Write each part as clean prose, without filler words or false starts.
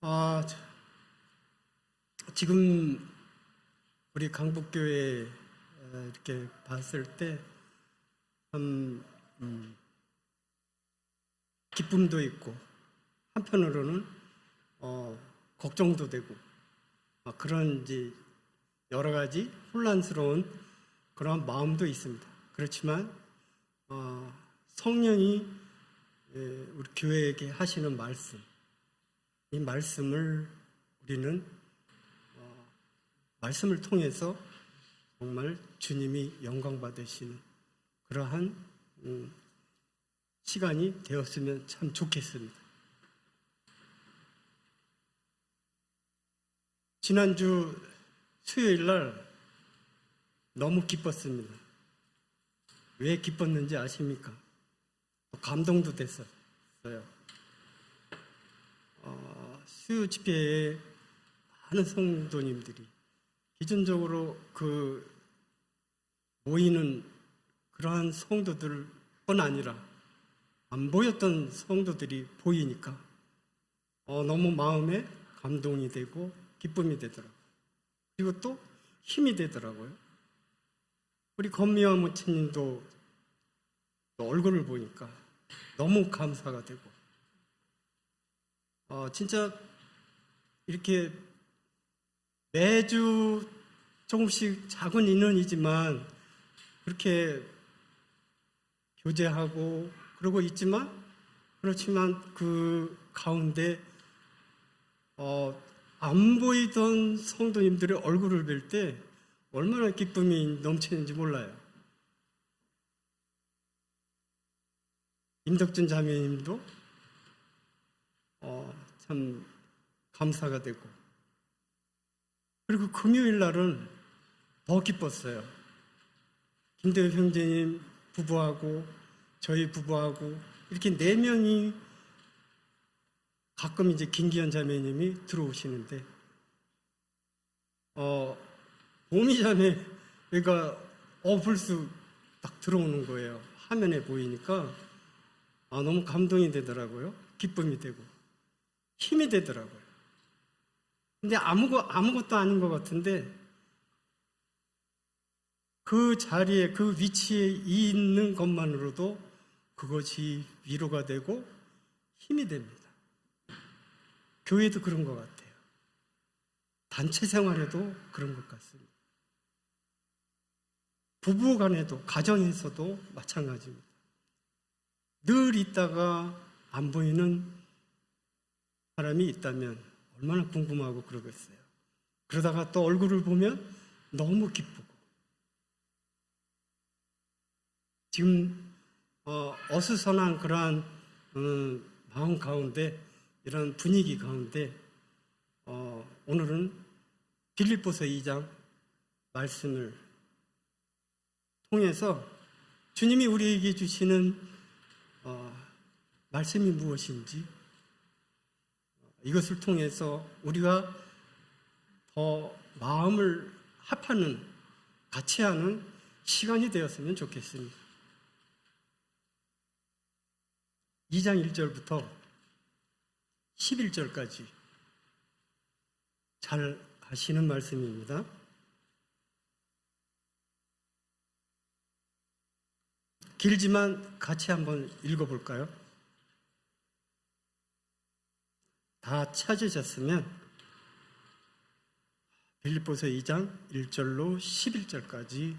아, 지금 우리 강북교회 이렇게 봤을 때 참 기쁨도 있고 한편으로는 걱정도 되고 그런 이제 여러 가지 혼란스러운 그런 마음도 있습니다. 그렇지만 성령이 우리 교회에게 하시는 말씀, 이 말씀을 우리는 말씀을 통해서 정말 주님이 영광 받으시는 그러한 시간이 되었으면 참 좋겠습니다. 지난주 수요일 날 너무 기뻤습니다. 왜 기뻤는지 아십니까? 감동도 됐어요. 수요 집회에 많은 성도님들이 기존적으로 모이는 그러한 성도들뿐 아니라 안 보였던 성도들이 보이니까 너무 마음에 감동이 되고 기쁨이 되더라고요. 그리고 또 힘이 되더라고요. 우리 건미화 모친님도 얼굴을 보니까 너무 감사가 되고 진짜 이렇게 매주 조금씩 작은 인원이지만 그렇게 교제하고 그러고 있지만 그렇지만 그 가운데 안 보이던 성도님들의 얼굴을 뵐 때 얼마나 기쁨이 넘치는지 몰라요. 임덕준 자매님도 참 감사가 되고, 그리고 금요일 날은 더 기뻤어요. 김대엽 형제님 부부하고 저희 부부하고 이렇게 4명이 가끔 이제 김기현 자매님이 들어오시는데 보미 자매가 불쑥 딱 들어오는 거예요. 화면에 보이니까 너무 감동이 되더라고요. 기쁨이 되고 힘이 되더라고요. 근데 아무것도 아닌 것 같은데 그 자리에 그 위치에 있는 것만으로도 그것이 위로가 되고 힘이 됩니다. 교회도 그런 것 같아요. 단체 생활에도 그런 것 같습니다. 부부 간에도 가정에서도 마찬가지입니다. 늘 있다가 안 보이는 사람이 있다면 얼마나 궁금하고 그러겠어요. 그러다가 또 얼굴을 보면 너무 기쁘고 지금 어수선한 그러한 마음 가운데 이런 분위기 가운데 오늘은 빌립보서 2장 말씀을 통해서 주님이 우리에게 주시는 말씀이 무엇인지 이것을 통해서 우리가 더 마음을 합하는 같이 하는 시간이 되었으면 좋겠습니다. 2장 1절부터 11절까지 잘 아시는 말씀입니다. 길지만 같이 한번 읽어볼까요? 다 찾으셨으면 빌립보서 2장 1절로 11절까지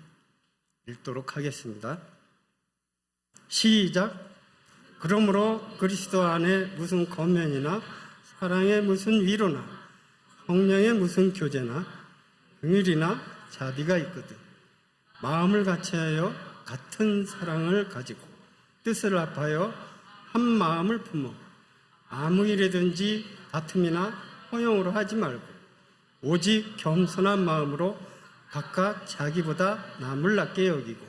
읽도록 하겠습니다. 시작. 그러므로 그리스도 안에 무슨 권면이나 사랑의 무슨 위로나 성령의 무슨 교제나 긍휼이나 자비가 있거든 마음을 같이하여 같은 사랑을 가지고 뜻을 합하여 한 마음을 품어 아무 일이든지 다툼이나 허용으로 하지 말고 오직 겸손한 마음으로 각각 자기보다 남을 낮게 여기고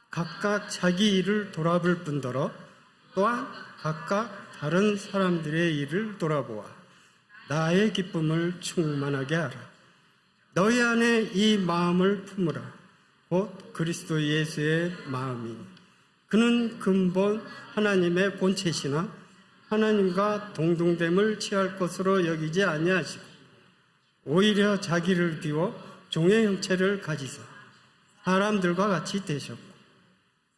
각각 자기 일을 돌아볼 뿐더러 또한 각각 다른 사람들의 일을 돌아보아 나의 기쁨을 충만하게 하라. 너희 안에 이 마음을 품으라. 곧 그리스도 예수의 마음이니 그는 근본 하나님의 본체시나 하나님과 동등됨을 취할 것으로 여기지 아니하시고 오히려 자기를 비워 종의 형체를 가지사 사람들과 같이 되셨고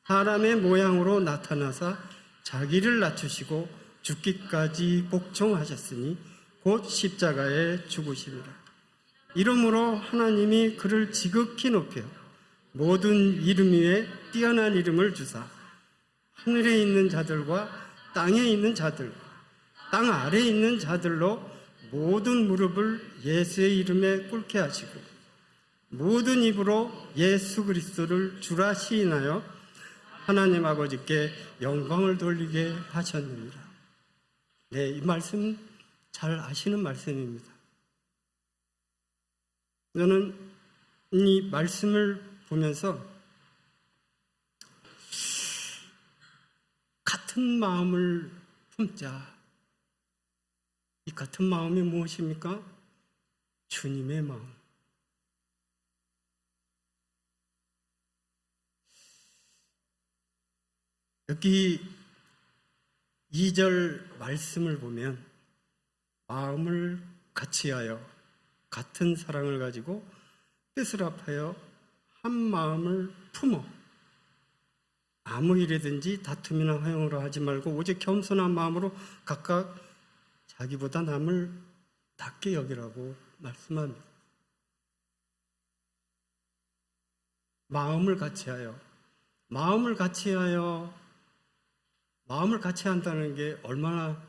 사람의 모양으로 나타나사 자기를 낮추시고 죽기까지 복종하셨으니 곧 십자가에 죽으심이라. 이러므로 하나님이 그를 지극히 높여 모든 이름 위에 뛰어난 이름을 주사 하늘에 있는 자들과 땅에 있는 자들, 땅 아래에 있는 자들로 모든 무릎을 예수의 이름에 꿇게 하시고 모든 입으로 예수 그리스도를 주라 시인하여 하나님 아버지께 영광을 돌리게 하셨느니라. 네, 이 말씀 잘 아시는 말씀입니다. 저는 이 말씀을 보면서 같은 마음을 품자. 이 같은 마음이 무엇입니까? 주님의 마음. 여기 2절 말씀을 보면 마음을 같이하여 같은 사랑을 가지고 뜻을 합하여 한 마음을 품어 아무 일이든지 다툼이나 허용으로 하지 말고 오직 겸손한 마음으로 각각 자기보다 남을 낮게 여기라고 말씀합니다. 마음을 같이하여 마음을 같이 한다는 게 얼마나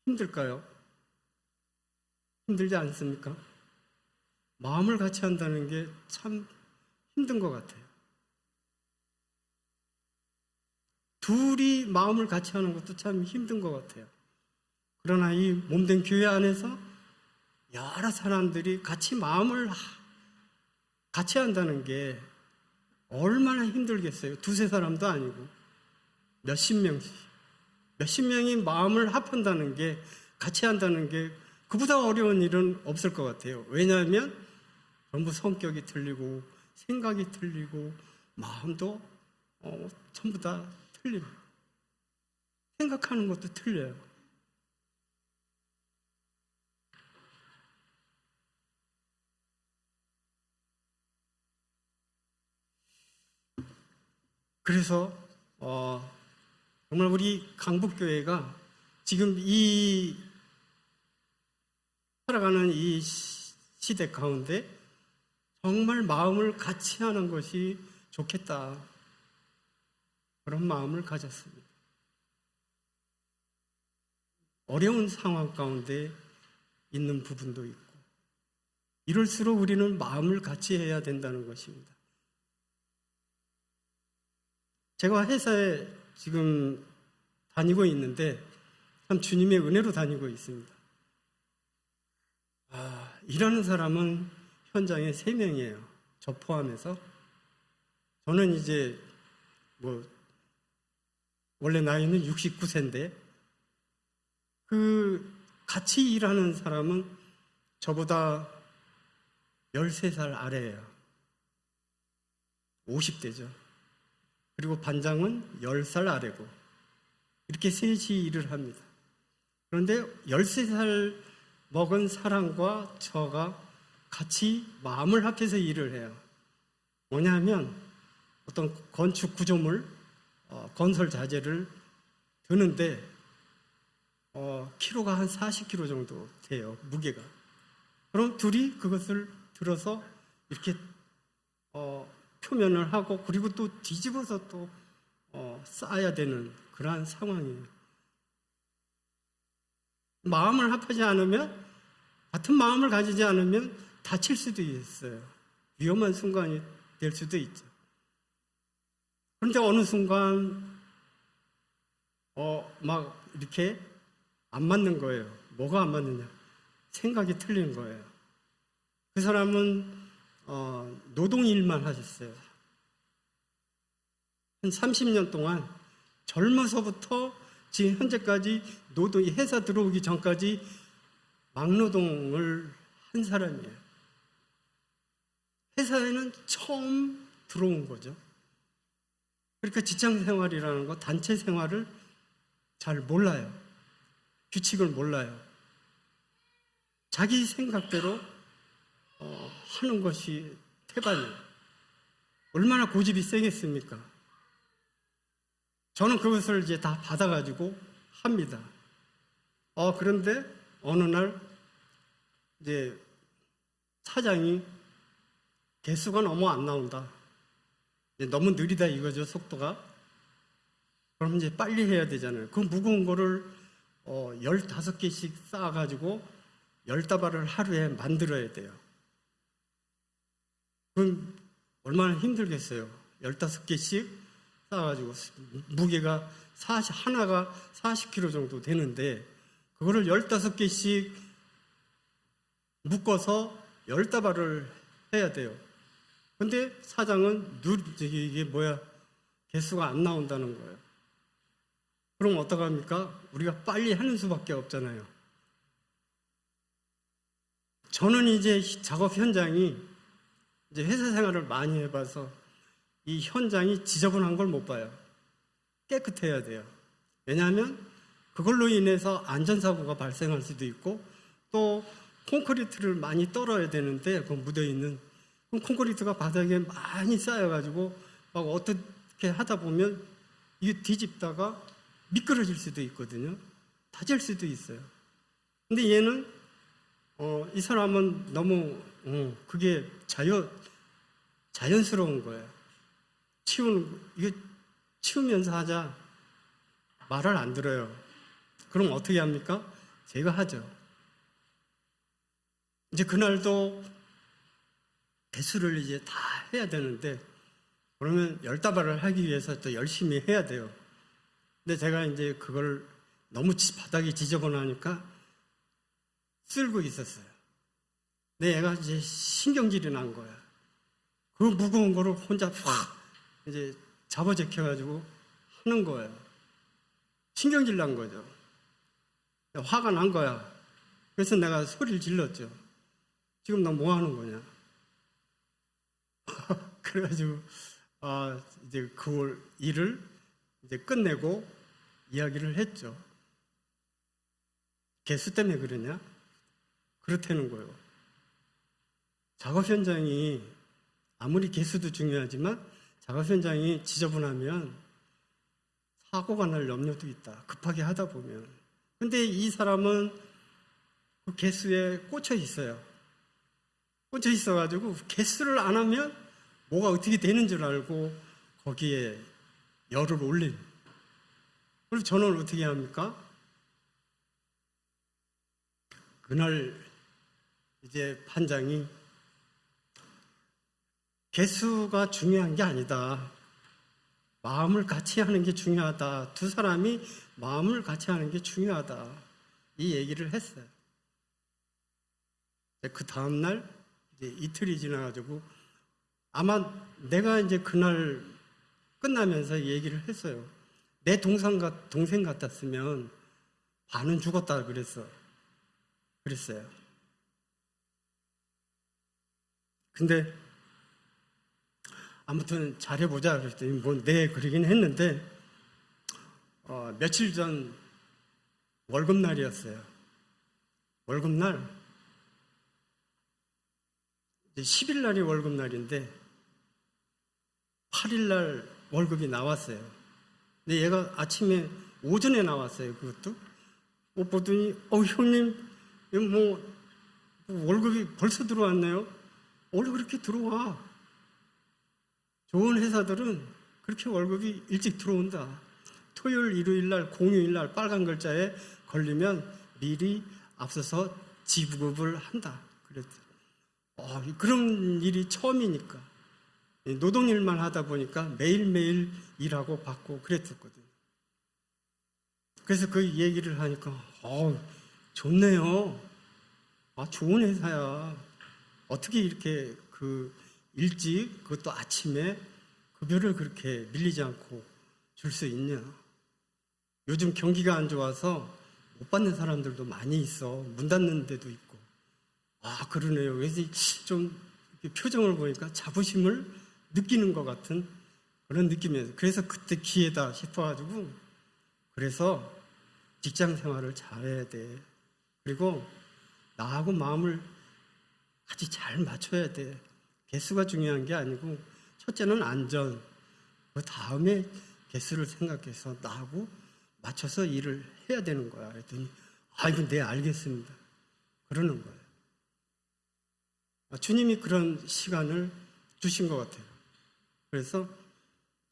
힘들까요? 힘들지 않습니까? 마음을 같이 한다는 게 참 힘든 것 같아요. 둘이 마음을 같이 하는 것도 참 힘든 것 같아요. 그러나 이 몸된 교회 안에서 여러 사람들이 같이 마음을 같이 한다는 게 얼마나 힘들겠어요. 두세 사람도 아니고 몇십 명이 마음을 합한다는 게, 같이 한다는 게 그보다 어려운 일은 없을 것 같아요. 왜냐하면 전부 성격이 틀리고 생각이 틀리고 마음도 전부 다 틀려요. 생각하는 것도 틀려요. 그래서 정말 우리 강북교회가 지금 이 살아가는 이 시대 가운데 정말 마음을 같이 하는 것이 좋겠다, 그런 마음을 가졌습니다. 어려운 상황 가운데 있는 부분도 있고 이럴수록 우리는 마음을 같이 해야 된다는 것입니다. 제가 회사에 지금 다니고 있는데 참 주님의 은혜로 다니고 있습니다. 일하는 사람은 현장에 3명이에요. 저 포함해서. 저는 이제 원래 나이는 69세인데 같이 일하는 사람은 저보다 13살 아래예요. 50대죠. 그리고 반장은 10살 아래고 이렇게 셋이 일을 합니다. 그런데 13살 먹은 사람과 저가 같이 마음을 합해서 일을 해요. 뭐냐면 어떤 건축 구조물, 건설 자재를 드는데 키로가 한 40kg 정도 돼요, 무게가. 그럼 둘이 그것을 들어서 이렇게 표면을 하고 그리고 또 뒤집어서 또 쌓아야 되는 그러한 상황이에요. 마음을 합하지 않으면, 같은 마음을 가지지 않으면 다칠 수도 있어요. 위험한 순간이 될 수도 있죠. 그런데 어느 순간 막 이렇게 안 맞는 거예요. 뭐가 안 맞느냐? 생각이 틀린 거예요. 그 사람은 노동일만 하셨어요. 한 30년 동안 젊어서부터 지금 현재까지 회사 들어오기 전까지 막노동을 한 사람이에요. 회사에는 처음 들어온 거죠. 그러니까 직장 생활이라는 거, 단체 생활을 잘 몰라요. 규칙을 몰라요. 자기 생각대로 하는 것이 태반이에요. 얼마나 고집이 세겠습니까? 저는 그것을 이제 다 받아가지고 합니다. 그런데 어느 날 이제 사장이 개수가 너무 안 나온다. 너무 느리다 이거죠, 속도가. 그럼 이제 빨리 해야 되잖아요. 그 무거운 거를 15개씩 쌓아가지고 10다발을 하루에 만들어야 돼요. 그럼 얼마나 힘들겠어요. 15개씩 쌓아가지고 무게가 하나가 40kg 정도 되는데 그거를 15개씩 묶어서 10다발을 해야 돼요. 근데 사장은 이게 개수가 안 나온다는 거예요. 그럼 어떡합니까? 우리가 빨리 하는 수밖에 없잖아요. 저는 이제 작업 현장이 이제 회사 생활을 많이 해봐서 이 현장이 지저분한 걸 못 봐요. 깨끗해야 돼요. 왜냐하면 그걸로 인해서 안전사고가 발생할 수도 있고 또 콘크리트를 많이 떨어야 되는데 그 묻어있는 콘크리트가 바닥에 많이 쌓여가지고 막 어떻게 하다 보면 이게 뒤집다가 미끄러질 수도 있거든요. 다질 수도 있어요. 근데 얘는 이 사람은 너무 그게 자연스러운 거예요. 이게 치우면서 하자. 말을 안 들어요. 그럼 어떻게 합니까? 제가 하죠. 이제 그날도 개수를 이제 다 해야 되는데 그러면 10다발을 하기 위해서 또 열심히 해야 돼요. 근데 제가 이제 그걸 너무 바닥이 지저분하니까 쓸고 있었어요. 근데 얘가 이제 신경질이 난 거야. 그 무거운 거를 혼자 확 이제 잡아제껴가지고 하는 거예요. 신경질 난 거죠. 화가 난 거야. 그래서 내가 소리를 질렀죠. 지금 너 뭐 하는 거냐? 그래가지고 이제 그 일을 이제 끝내고 이야기를 했죠. 개수 때문에 그러냐? 그렇다는 거예요. 작업 현장이 아무리 개수도 중요하지만 작업 현장이 지저분하면 사고가 날 염려도 있다. 급하게 하다 보면. 근데 이 사람은 그 개수에 꽂혀 있어요. 꽂혀 있어가지고 개수를 안 하면 뭐가 어떻게 되는 줄 알고 거기에 열을 올린. 그래서 저는 어떻게 합니까? 그날 이제 판장이 개수가 중요한 게 아니다. 마음을 같이 하는 게 중요하다. 두 사람이 마음을 같이 하는 게 중요하다. 이 얘기를 했어요. 그 다음날 이제 이틀이 지나가지고 아마 내가 이제 그날 끝나면서 얘기를 했어요. 내 동생 같았으면 반은 죽었다 그랬어요. 근데 아무튼 잘해보자 그랬더니 그러긴 했는데 며칠 전 월급날이었어요. 월급날 10일 날이 월급날인데 8일 날 월급이 나왔어요. 근데 얘가 아침에 오전에 나왔어요. 그것도 보더니 형님 월급이 벌써 들어왔네요. 원래 그렇게 들어와. 좋은 회사들은 그렇게 월급이 일찍 들어온다. 토요일, 일요일 날, 공휴일 날 빨간 글자에 걸리면 미리 앞서서 지부급을 한다. 그랬어요. 그런 일이 처음이니까. 노동일만 하다 보니까 매일매일 일하고 받고 그랬었거든요. 그래서 그 얘기를 하니까 좋네요. 좋은 회사야. 어떻게 이렇게 일찍 그것도 아침에 급여를 그렇게 밀리지 않고 줄 수 있냐. 요즘 경기가 안 좋아서 못 받는 사람들도 많이 있어. 문 닫는 데도 있고. 그러네요. 그래서 좀 표정을 보니까 자부심을 느끼는 것 같은 그런 느낌이에요. 그래서 그때 기회다 싶어가지고 그래서 직장 생활을 잘해야 돼. 그리고 나하고 마음을 같이 잘 맞춰야 돼. 개수가 중요한 게 아니고 첫째는 안전, 그 다음에 개수를 생각해서 나하고 맞춰서 일을 해야 되는 거야. 그랬더니 아이고 네 알겠습니다. 그러는 거예요. 주님이 그런 시간을 주신 것 같아요. 그래서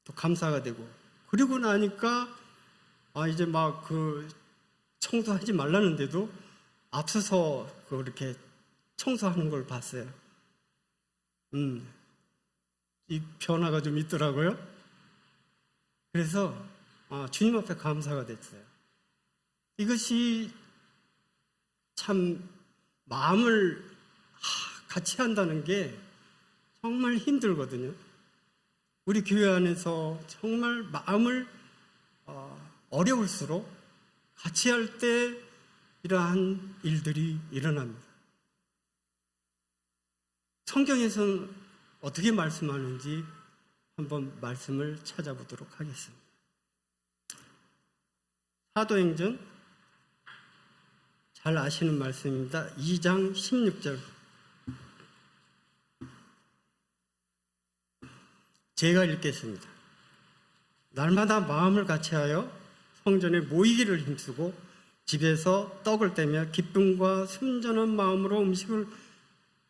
또 감사가 되고, 그리고 나니까 이제 막 그 청소하지 말라는데도 앞서서 그렇게 청소하는 걸 봤어요. 이 변화가 좀 있더라고요. 그래서 주님 앞에 감사가 됐어요. 이것이 참 마음을 같이 한다는 게 정말 힘들거든요. 우리 교회 안에서 정말 마음을 어려울수록 같이 할 때 이러한 일들이 일어납니다. 성경에서는 어떻게 말씀하는지 한번 말씀을 찾아보도록 하겠습니다. 사도행전 잘 아시는 말씀입니다. 2장 16절. 제가 읽겠습니다. 날마다 마음을 같이하여 성전에 모이기를 힘쓰고 집에서 떡을 떼며 기쁨과 순전한 마음으로 음식을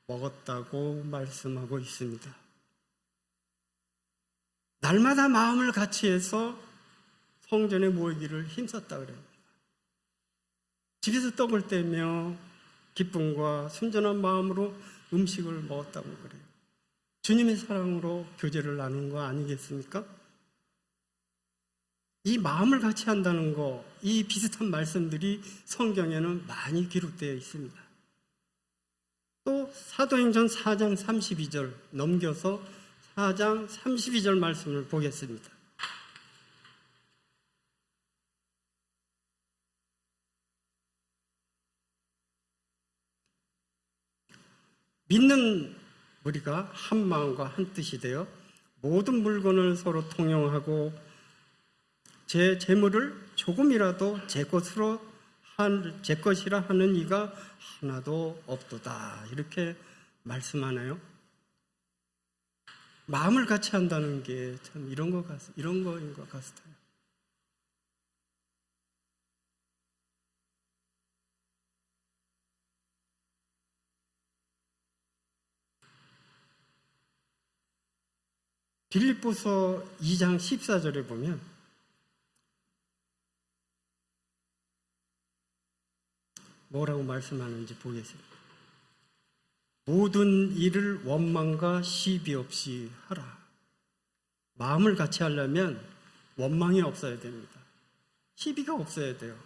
먹었다고 말씀하고 있습니다. 날마다 마음을 같이해서 성전에 모이기를 힘썼다 그래요. 집에서 떡을 떼며 기쁨과 순전한 마음으로 음식을 먹었다고 그래요. 주님의 사랑으로 교제를 나누는 거 아니겠습니까? 이 마음을 같이 한다는 거, 이 비슷한 말씀들이 성경에는 많이 기록되어 있습니다. 또 사도행전 4장 32절 넘겨서 4장 32절 말씀을 보겠습니다. 믿는 우리가 한 마음과 한 뜻이 되어 모든 물건을 서로 통용하고 제 재물을 조금이라도 제 것이라 하는 이가 하나도 없도다. 이렇게 말씀하나요? 마음을 같이 한다는 게 참 이런 거인 것 같아요. 빌립보서 2장 14절에 보면 뭐라고 말씀하는지 보겠습니다. 모든 일을 원망과 시비 없이 하라. 마음을 같이 하려면 원망이 없어야 됩니다. 시비가 없어야 돼요.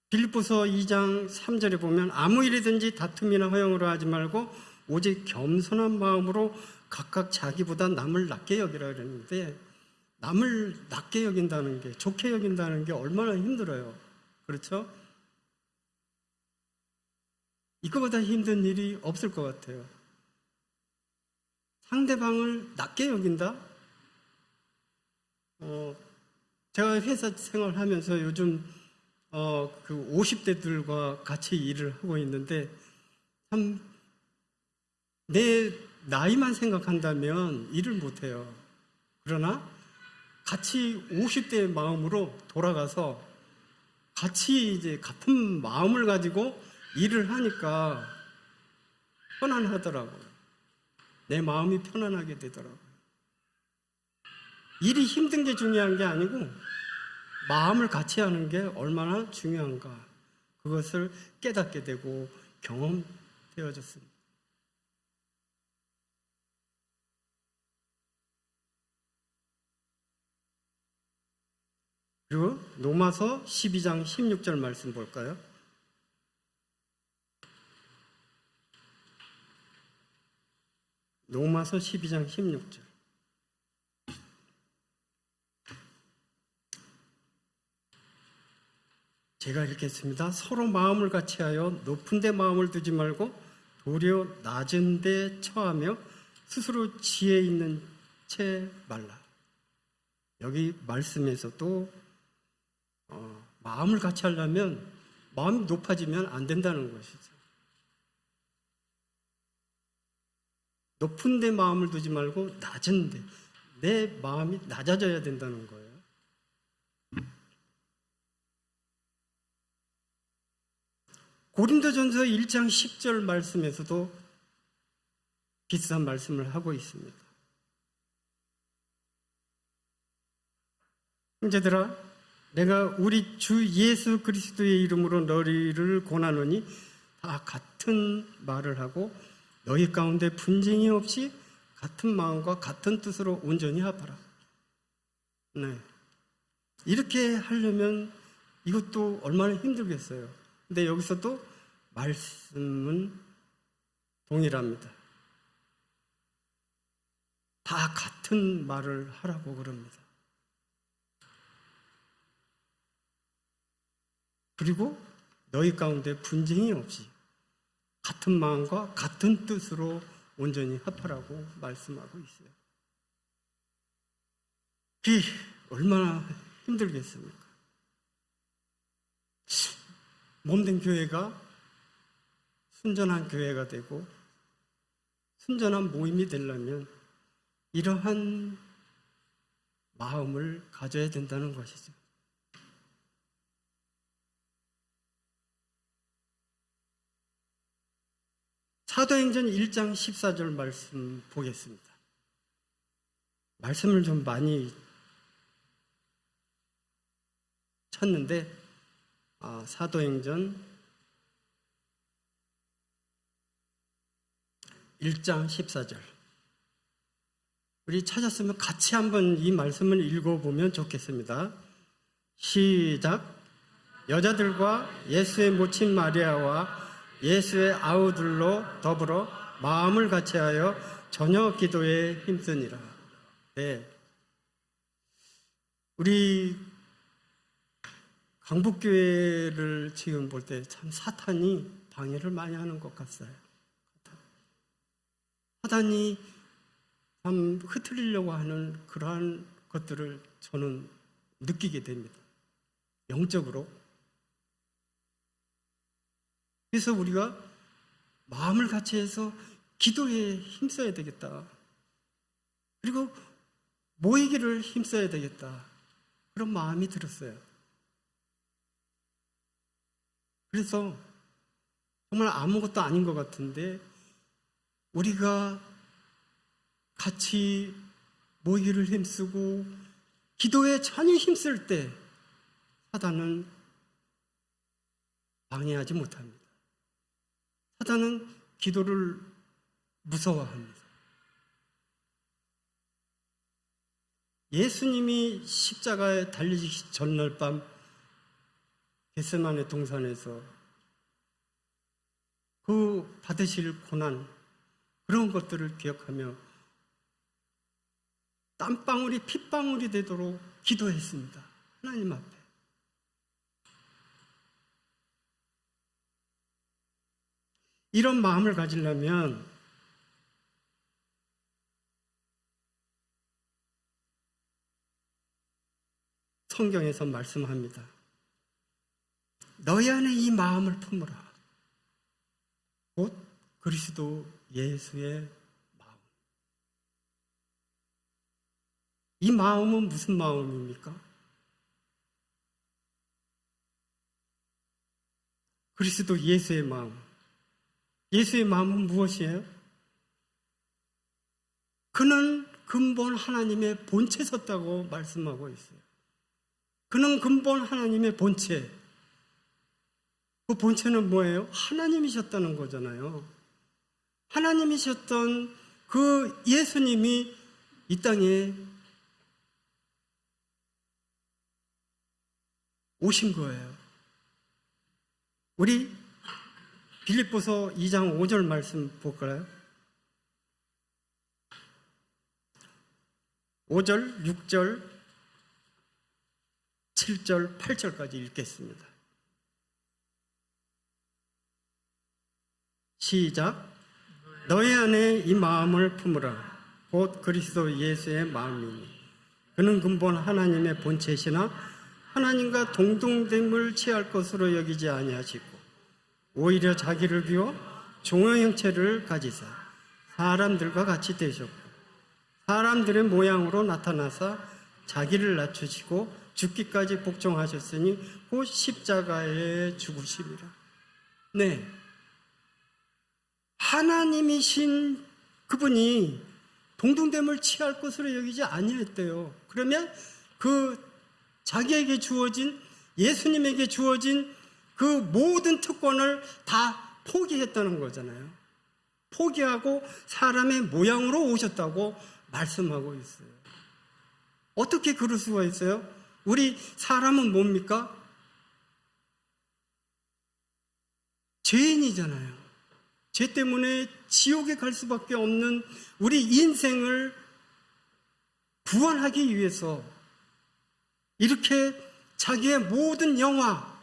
빌립보서 2장 3절에 보면 아무 일이든지 다툼이나 허영으로 하지 말고 오직 겸손한 마음으로 각각 자기보다 남을 낮게 여기라 그랬는데, 남을 낮게 여긴다는 게, 좋게 여긴다는 게 얼마나 힘들어요. 그렇죠? 이거보다 힘든 일이 없을 것 같아요. 상대방을 낮게 여긴다? 제가 회사 생활하면서 요즘 그 50대들과 같이 일을 하고 있는데, 참 내 나이만 생각한다면 일을 못해요. 그러나 같이 50대의 마음으로 돌아가서 같이 이제 같은 마음을 가지고 일을 하니까 편안하더라고요. 내 마음이 편안하게 되더라고요. 일이 힘든 게 중요한 게 아니고 마음을 같이 하는 게 얼마나 중요한가, 그것을 깨닫게 되고 경험되어졌습니다. 그리고 로마서 12장 16절 말씀 볼까요? 로마서 12장 16절. 제가 읽겠습니다. 서로 마음을 같이하여 높은 데 마음을 두지 말고 도리어 낮은 데 처하며 스스로 지혜 있는 채 말라. 여기 말씀에서도 마음을 같이 하려면 마음이 높아지면 안 된다는 것이죠. 높은 데 마음을 두지 말고 낮은 데, 내 마음이 낮아져야 된다는 거예요. 고린도전서 1장 10절 말씀에서도 비슷한 말씀을 하고 있습니다. 형제들아, 내가 우리 주 예수 그리스도의 이름으로 너희를 권하노니 다 같은 말을 하고 너희 가운데 분쟁이 없이 같은 마음과 같은 뜻으로 온전히 합하라. 네. 이렇게 하려면 이것도 얼마나 힘들겠어요. 근데 여기서도 말씀은 동일합니다. 다 같은 말을 하라고 그럽니다. 그리고 너희 가운데 분쟁이 없이 같은 마음과 같은 뜻으로 온전히 합하라고 말씀하고 있어요. 그게 얼마나 힘들겠습니까? 몸된 교회가 순전한 교회가 되고 순전한 모임이 되려면 이러한 마음을 가져야 된다는 것이죠. 사도행전 1장 14절 말씀 보겠습니다. 말씀을 좀 많이 쳤는데 사도행전 1장 14절 우리 찾았으면 같이 한번 이 말씀을 읽어보면 좋겠습니다. 시작. 여자들과 예수의 모친 마리아와 예수의 아우들로 더불어 마음을 같이하여 저녁 기도에 힘쓰니라. 네. 우리 강북교회를 지금 볼 때 참 사탄이 방해를 많이 하는 것 같아요. 사탄이 참 흐트리려고 하는 그러한 것들을 저는 느끼게 됩니다. 영적으로. 그래서 우리가 마음을 같이 해서 기도에 힘써야 되겠다. 그리고 모이기를 힘써야 되겠다. 그런 마음이 들었어요. 그래서 정말 아무것도 아닌 것 같은데 우리가 같이 모이기를 힘쓰고 기도에 전혀 힘쓸 때 사단은 방해하지 못합니다. 사단은 기도를 무서워합니다. 예수님이 십자가에 달리시기 전날 밤 겟세마네 동산에서 그 받으실 고난 그런 것들을 기억하며 땀방울이 핏방울이 되도록 기도했습니다. 하나님 앞에. 이런 마음을 가지려면 성경에서 말씀합니다. 너희 안에 이 마음을 품으라. 곧 그리스도 예수의 마음. 이 마음은 무슨 마음입니까? 그리스도 예수의 마음. 예수의 마음은 무엇이에요? 그는 근본 하나님의 본체 섰다고 말씀하고 있어요. 그는 근본 하나님의 본체. 그 본체는 뭐예요? 하나님이셨다는 거잖아요. 하나님이셨던 그 예수님이 이 땅에 오신 거예요. 우리 빌립보서 2장 5절 말씀 볼까요? 5절, 6절, 7절, 8절까지 읽겠습니다. 시작. 너희 안에 이 마음을 품으라. 곧 그리스도 예수의 마음이니 그는 근본 하나님의 본체시나 하나님과 동등됨을 취할 것으로 여기지 아니하시고 오히려 자기를 비워 종의 형체를 가지사 사람들과 같이 되셨고 사람들의 모양으로 나타나사 자기를 낮추시고 죽기까지 복종하셨으니 곧 십자가에 죽으심이라. 네, 하나님이신 그분이 동등됨을 취할 것으로 여기지 아니했대요. 그러면 그 자기에게 주어진, 예수님에게 주어진 그 모든 특권을 다 포기했다는 거잖아요. 포기하고 사람의 모양으로 오셨다고 말씀하고 있어요. 어떻게 그럴 수가 있어요? 우리 사람은 뭡니까? 죄인이잖아요. 죄 때문에 지옥에 갈 수밖에 없는 우리 인생을 구원하기 위해서 이렇게 자기의 모든 영화,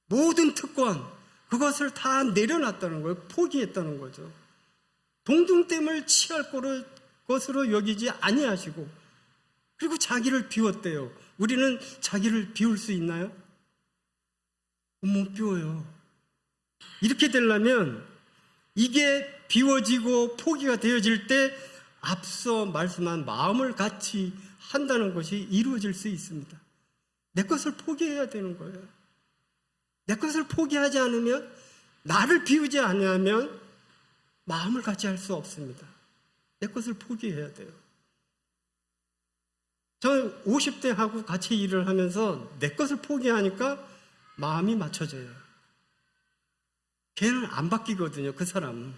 모든 특권, 그것을 다 내려놨다는 거예요. 포기했다는 거죠. 동등됨을 취할 것으로 여기지 아니하시고, 그리고 자기를 비웠대요. 우리는 자기를 비울 수 있나요? 못 비워요. 이렇게 되려면 이게 비워지고 포기가 되어질 때 앞서 말씀한 마음을 같이 한다는 것이 이루어질 수 있습니다. 내 것을 포기해야 되는 거예요. 내 것을 포기하지 않으면, 나를 비우지 않으면 마음을 같이 할 수 없습니다. 내 것을 포기해야 돼요. 저 50대하고 같이 일을 하면서 내 것을 포기하니까 마음이 맞춰져요. 걔는 안 바뀌거든요, 그 사람은.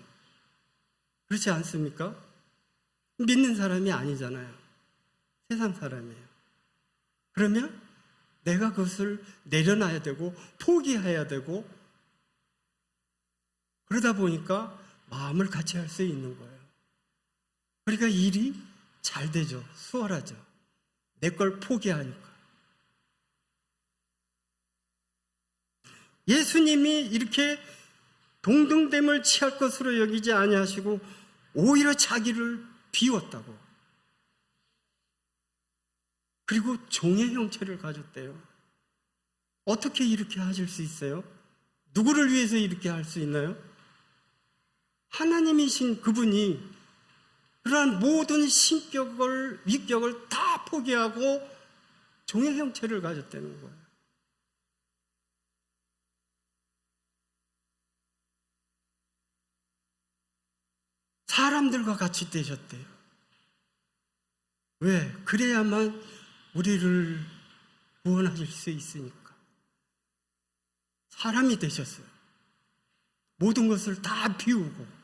그렇지 않습니까? 믿는 사람이 아니잖아요. 세상 사람이에요. 그러면 내가 그것을 내려놔야 되고 포기해야 되고, 그러다 보니까 마음을 같이 할 수 있는 거예요. 그러니까 일이 잘 되죠. 수월하죠. 내 걸 포기하니까. 예수님이 이렇게 동등됨을 취할 것으로 여기지 아니하시고 오히려 자기를 비웠다고. 그리고 종의 형체를 가졌대요. 어떻게 이렇게 하실 수 있어요? 누구를 위해서 이렇게 할 수 있나요? 하나님이신 그분이 그러한 모든 신격을, 위격을 다 포기하고 종의 형체를 가졌다는 거예요. 사람들과 같이 되셨대요. 왜? 그래야만 우리를 구원하실 수 있으니까. 사람이 되셨어요. 모든 것을 다 비우고.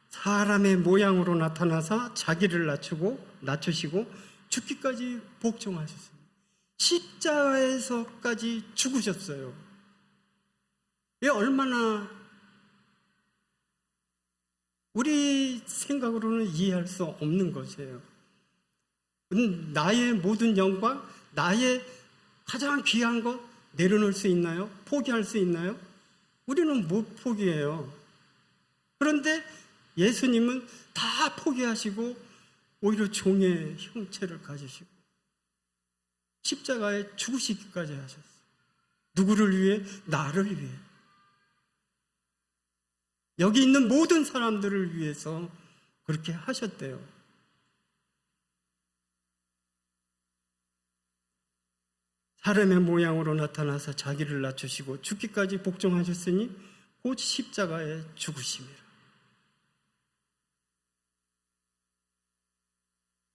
사람의 모양으로 나타나서 자기를 낮추시고 죽기까지 복종하셨습니다. 십자가에서까지 죽으셨어요. 왜? 얼마나 우리 생각으로는 이해할 수 없는 것이에요. 나의 모든 영광, 나의 가장 귀한 것 내려놓을 수 있나요? 포기할 수 있나요? 우리는 못 포기해요. 그런데 예수님은 다 포기하시고 오히려 종의 형체를 가지시고 십자가에 죽으시기까지 하셨어요. 누구를 위해? 나를 위해. 여기 있는 모든 사람들을 위해서 그렇게 하셨대요. 사람의 모양으로 나타나서 자기를 낮추시고 죽기까지 복종하셨으니 곧 십자가에 죽으심이라.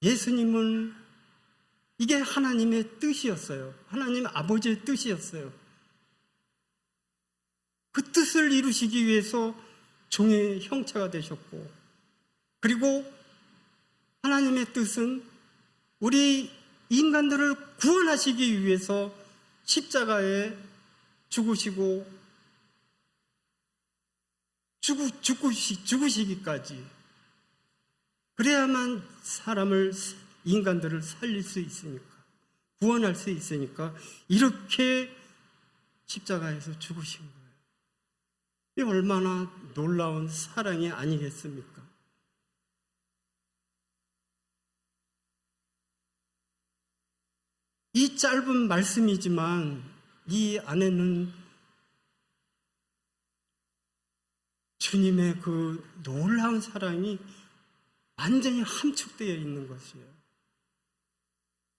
예수님은 이게 하나님의 뜻이었어요. 하나님 아버지의 뜻이었어요. 그 뜻을 이루시기 위해서 종의 형체가 되셨고, 그리고 하나님의 뜻은 우리 인간들을 구원하시기 위해서 십자가에 죽으시고 죽으시기까지, 그래야만 인간들을 살릴 수 있으니까, 구원할 수 있으니까 이렇게 십자가에서 죽으신 거예요. 이 얼마나 놀라운 사랑이 아니겠습니까? 이 짧은 말씀이지만 이 안에는 주님의 그 놀라운 사랑이 완전히 함축되어 있는 것이에요.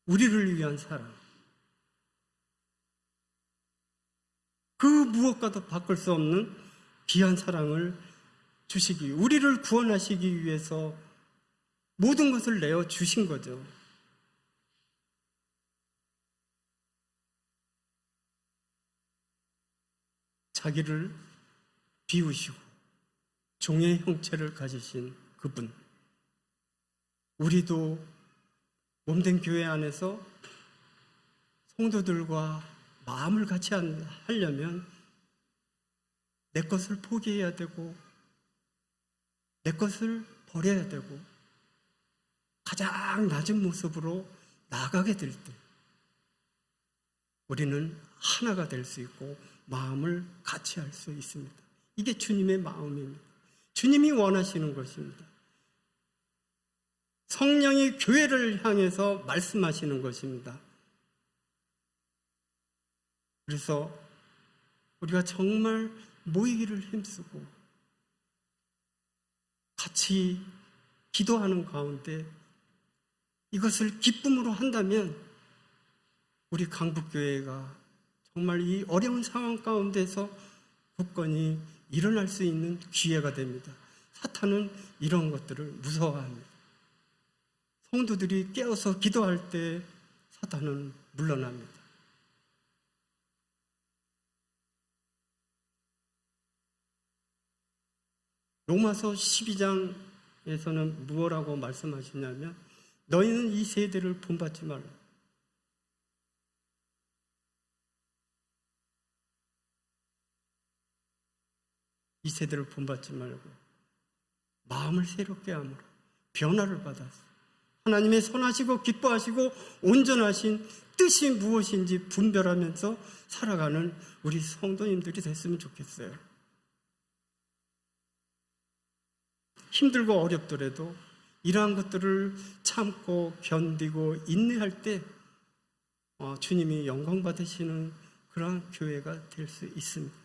우리를 위한 사랑. 그 무엇과도 바꿀 수 없는 귀한 사랑을 주시기, 우리를 구원하시기 위해서 모든 것을 내어 주신 거죠. 자기를 비우시고 종의 형체를 가지신 그분. 우리도 몸된 교회 안에서 성도들과 마음을 같이 하려면 내 것을 포기해야 되고 내 것을 버려야 되고 가장 낮은 모습으로 나아가게 될 때 우리는 하나가 될 수 있고 마음을 같이 할 수 있습니다. 이게 주님의 마음입니다. 주님이 원하시는 것입니다. 성령이 교회를 향해서 말씀하시는 것입니다. 그래서 우리가 정말 모이기를 힘쓰고 같이 기도하는 가운데 이것을 기쁨으로 한다면 우리 강북교회가 정말 이 어려운 상황 가운데서 굳건히 일어날 수 있는 기회가 됩니다. 사탄은 이런 것들을 무서워합니다. 성도들이 깨어서 기도할 때 사탄은 물러납니다. 로마서 12장에서는 무엇라고 말씀하시냐면 너희는 이 세대를 본받지 말라. 이 세대를 본받지 말고 마음을 새롭게 함으로 변화를 받았어. 하나님의 선하시고 기뻐하시고 온전하신 뜻이 무엇인지 분별하면서 살아가는 우리 성도님들이 됐으면 좋겠어요. 힘들고 어렵더라도 이러한 것들을 참고 견디고 인내할 때 주님이 영광 받으시는 그러한 교회가 될 수 있습니다.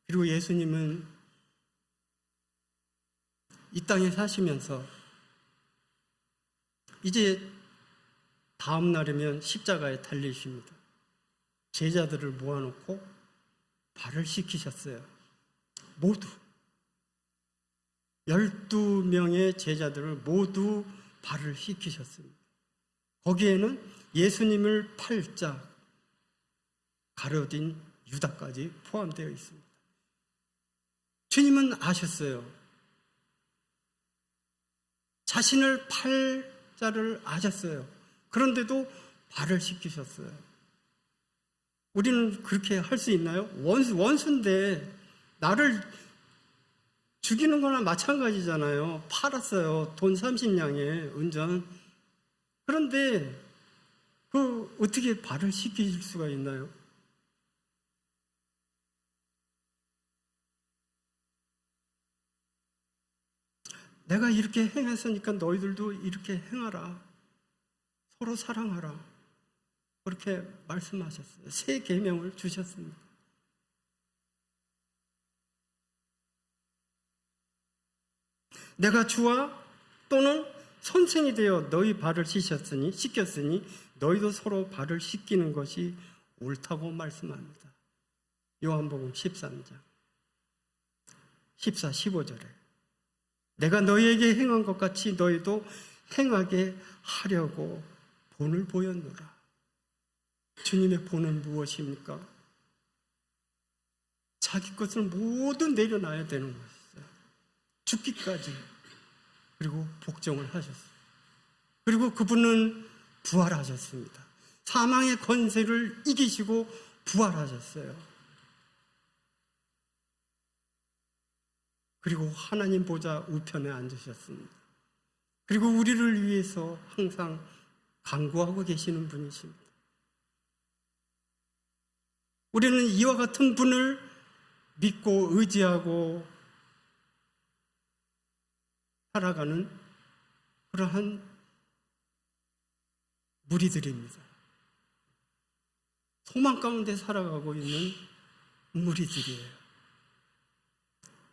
그리고 예수님은 이 땅에 사시면서 이제 다음 날이면 십자가에 달리십니다. 제자들을 모아놓고 발을 씻기셨어요. 모두 12명의 제자들을 모두 발을 씻기셨습니다. 거기에는 예수님을 팔자 가려진 유다까지 포함되어 있습니다. 주님은 아셨어요. 자신을 팔 자를 아셨어요. 그런데도 발을 씻기셨어요. 우리는 그렇게 할 수 있나요? 원수인데 나를 죽이는 거나 마찬가지잖아요. 팔았어요. 돈 30냥에 은전. 그런데 어떻게 발을 씻길 수가 있나요? 내가 이렇게 행했으니까 너희들도 이렇게 행하라. 서로 사랑하라. 그렇게 말씀하셨어요. 새 계명을 주셨습니다. 내가 주와 또는 선생이 되어 너희 발을 씻겼으니 너희도 서로 발을 씻기는 것이 옳다고 말씀합니다. 요한복음 13장 14, 15절에 내가 너희에게 행한 것 같이 너희도 행하게 하려고 본을 보였노라. 주님의 본은 무엇입니까? 자기 것을 모두 내려놔야 되는 것이죠. 죽기까지. 그리고 복종을 하셨어요. 그리고 그분은 부활하셨습니다. 사망의 권세를 이기시고 부활하셨어요. 그리고 하나님 보좌 우편에 앉으셨습니다. 그리고 우리를 위해서 항상 간구하고 계시는 분이십니다. 우리는 이와 같은 분을 믿고 의지하고 살아가는 그러한 무리들입니다. 소망 가운데 살아가고 있는 무리들이에요.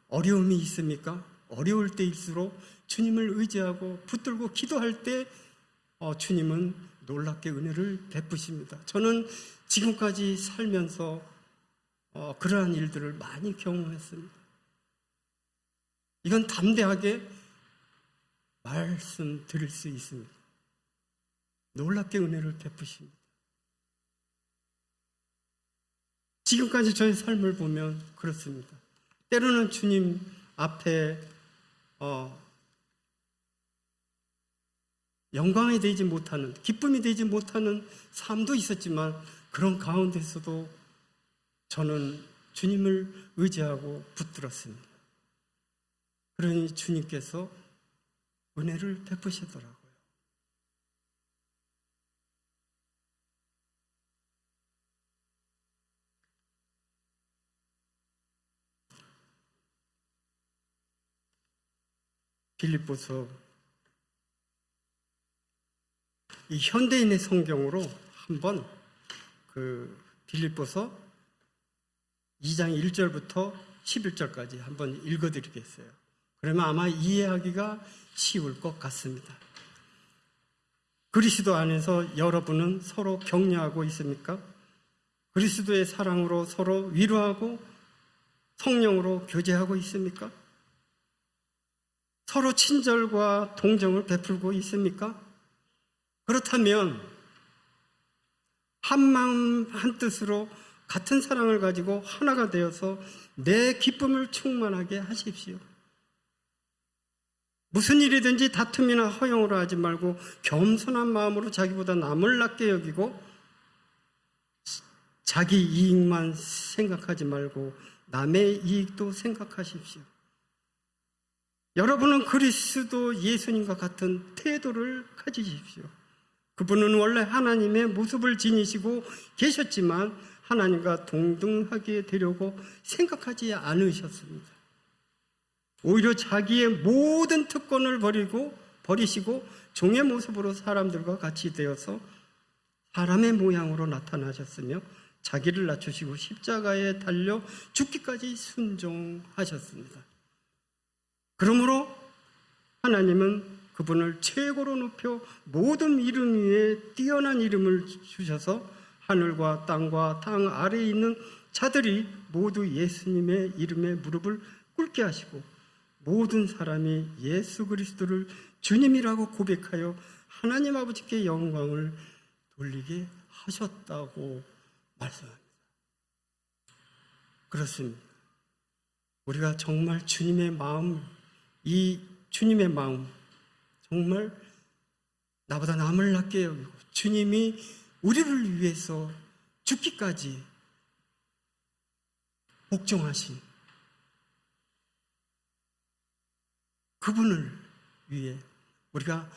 어려움이 있습니까? 어려울 때일수록 주님을 의지하고 붙들고 기도할 때 주님은 놀랍게 은혜를 베푸십니다. 저는 지금까지 살면서 그러한 일들을 많이 경험했습니다. 이건 담대하게 말씀드릴 수 있습니다. 놀랍게 은혜를 베푸십니다. 지금까지 저의 삶을 보면 그렇습니다. 때로는 주님 앞에 영광이 되지 못하는, 기쁨이 되지 못하는 삶도 있었지만 그런 가운데서도 저는 주님을 의지하고 붙들었습니다. 그러니 주님께서 은혜를 베푸시더라고요. 빌립보서, 이 현대인의 성경으로 한번 빌립보서 2장 1절부터 11절까지 한번 읽어드리겠어요. 그러면 아마 이해하기가 쉬울 것 같습니다. 그리스도 안에서 여러분은 서로 격려하고 있습니까? 그리스도의 사랑으로 서로 위로하고 성령으로 교제하고 있습니까? 서로 친절과 동정을 베풀고 있습니까? 그렇다면 한 마음 한 뜻으로 같은 사랑을 가지고 하나가 되어서 내 기쁨을 충만하게 하십시오. 무슨 일이든지 다툼이나 허용으로 하지 말고 겸손한 마음으로 자기보다 남을 낮게 여기고 자기 이익만 생각하지 말고 남의 이익도 생각하십시오. 여러분은 그리스도 예수님과 같은 태도를 가지십시오. 그분은 원래 하나님의 모습을 지니시고 계셨지만 하나님과 동등하게 되려고 생각하지 않으셨습니다. 오히려 자기의 모든 특권을 버리시고 종의 모습으로 사람들과 같이 되어서 사람의 모양으로 나타나셨으며 자기를 낮추시고 십자가에 달려 죽기까지 순종하셨습니다. 그러므로 하나님은 그분을 최고로 높여 모든 이름 위에 뛰어난 이름을 주셔서 하늘과 땅과 땅 아래에 있는 자들이 모두 예수님의 이름에 무릎을 꿇게 하시고 모든 사람이 예수 그리스도를 주님이라고 고백하여 하나님 아버지께 영광을 돌리게 하셨다고 말씀합니다. 그렇습니다. 우리가 정말 주님의 마음, 이 주님의 마음, 정말 나보다 남을 낮게 여기고 주님이 우리를 위해서 죽기까지 복종하신 그분을 위해 우리가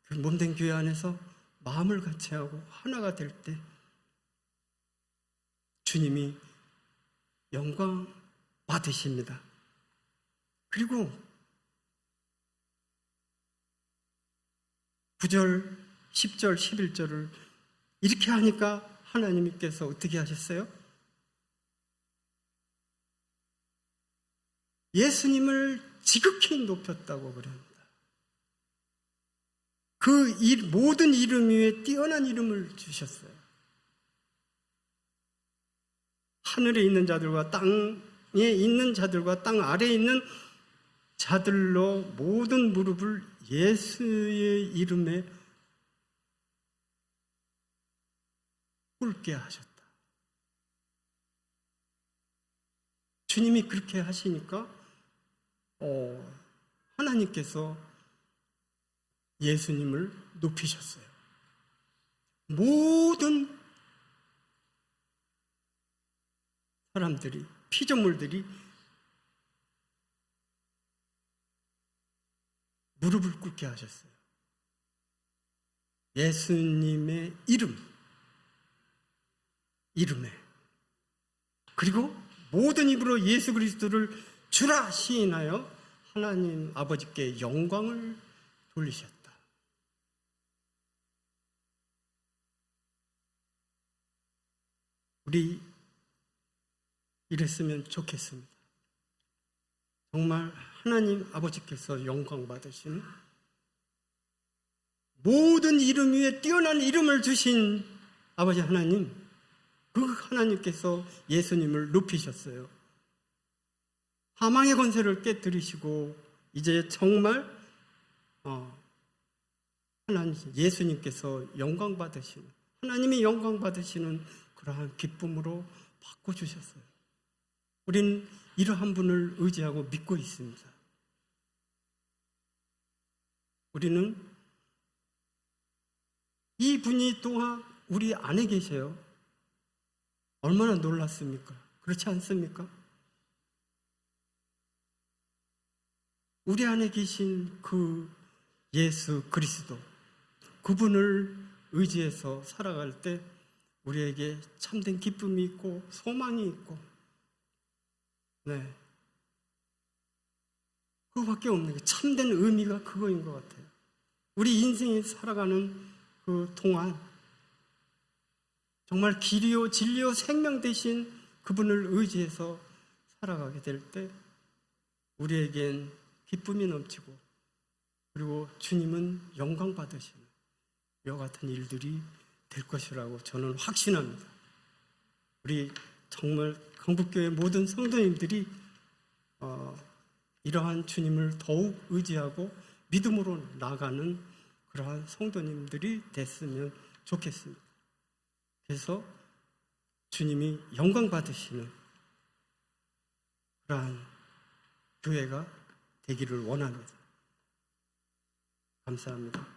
그 몸된 교회 안에서 마음을 같이 하고 하나가 될 때 주님이 영광 받으십니다. 그리고 9절, 10절, 11절을 이렇게 하니까 하나님께서 어떻게 하셨어요? 예수님을 지극히 높였다고 그럽니다. 그 모든 이름 위에 뛰어난 이름을 주셨어요. 하늘에 있는 자들과 땅에 있는 자들과 땅 아래에 있는 자들로 모든 무릎을 예수의 이름에 꿇게 하셨다. 주님이 그렇게 하시니까 하나님께서 예수님을 높이셨어요. 모든 사람들이, 피조물들이 무릎을 꿇게 하셨어요. 예수님의 이름에 그리고 모든 입으로 예수 그리스도를 주라 시인하여 하나님 아버지께 영광을 돌리셨다. 우리 이랬으면 좋겠습니다. 정말 하나님 아버지께서 영광 받으시는 모든 이름 위에 뛰어난 이름을 주신 아버지 하나님, 그 하나님께서 예수님을 높이셨어요. 사망의 권세를 깨뜨리시고 이제 정말 하나님 예수님께서 영광 받으시는, 하나님이 영광 받으시는 그러한 기쁨으로 바꿔주셨어요. 우린 이러한 분을 의지하고 믿고 있습니다. 우리는 이 분이 또한 우리 안에 계셔요. 얼마나 놀랐습니까? 그렇지 않습니까? 우리 안에 계신 그 예수 그리스도, 그분을 의지해서 살아갈 때 우리에게 참된 기쁨이 있고 소망이 있고, 네, 그거밖에 없는 게 참된 의미가 그거인 것 같아요. 우리 인생에 살아가는 그 동안 정말 길이요 진리요 생명 되신 그분을 의지해서 살아가게 될 때 우리에겐 기쁨이 넘치고, 그리고 주님은 영광 받으시는 이와 같은 일들이 될 것이라고 저는 확신합니다. 우리 정말 강북교회 모든 성도님들이 이러한 주님을 더욱 의지하고 믿음으로 나가는 그러한 성도님들이 됐으면 좋겠습니다. 그래서 주님이 영광 받으시는 그러한 교회가 되기를 원합니다. 감사합니다.